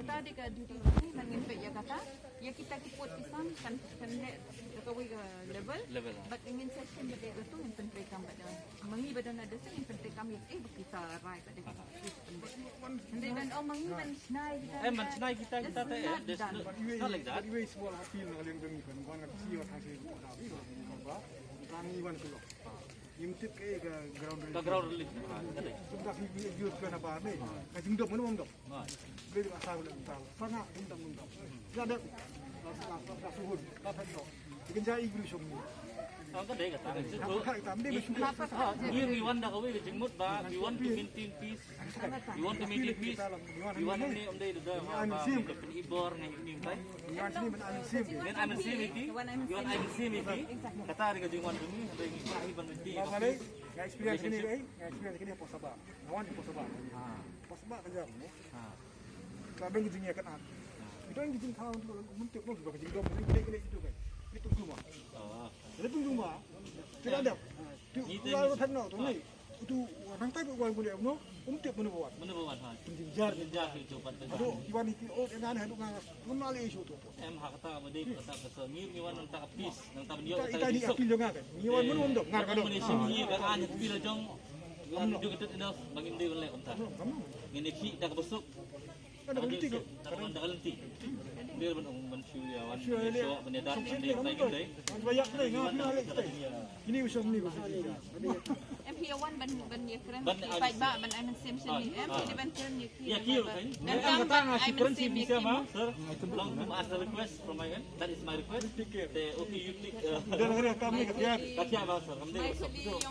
kata adik ke diri ni mengimpit ya kata ya kita ikut kisam kan kawai ke level but ingin session pada itu yang penting kam pada mengi badan ada sen yang penting kam ya kita right pada dan mengi menai menai kita teh not like that Anyway, small appeal na lang dong kan wan at siwa kasi ba kami wan ko yung tip kay ground relief sudah video ka na ba ni kasi ndok mo ndok beli asal lang tahu sana undang ada suhud dapat dok bikin saya English ni Ang ka deh kata. Tamde bersyukur. We want dah kau jengmut ba. We want to maintain peace. We want to maintain peace. We want ni om deh dah. Ibor ni ni kai. Yang sini benanim Dan amin sim itu. You want amin sim itu. Kata hari kejungan demi ada yang iban mesti. Balik, experience ni experience ni pos sabah. Nawan pos sabah. Pos sabah kerja ni. Kabel gitunya kan. Itu yang gijin kawan tu untuk pun juga gijin dom ni gede itu kan. Itu rumah. Itu rumah. Tidak ada. Kalau tanah tu ni itu rantai buat boleh no untuk menubuat. Menubuat ha. Penjar itu patut. Aduh, iwan itu oh dengan hendak mengenal isu tu. Em hak kata bade kata kata ni iwan nang tak peace nang tak dia Kita di apil jangan kan. Iwan mun untuk ngar kado. Malaysia ni kan an pila jong yang juga tu enough bagi dia oleh unta. Ngene ki dah besuk. Ada bukti ke? Ada lenti. Dia mensyur ya wan so menedar dia lagi deh. Banyak deh ngap lagi kita. Ini usah ni usah. MP1 ban ya keren baik ba ban I'm sim sim ni MP ban turn ni ya kio kan. Dan kata ngasih currency bisa mah sir. Long to ask the request from my end. That is my request. Okay you click. Dan hari kami kerja. Kaki apa sir? Kami actually yung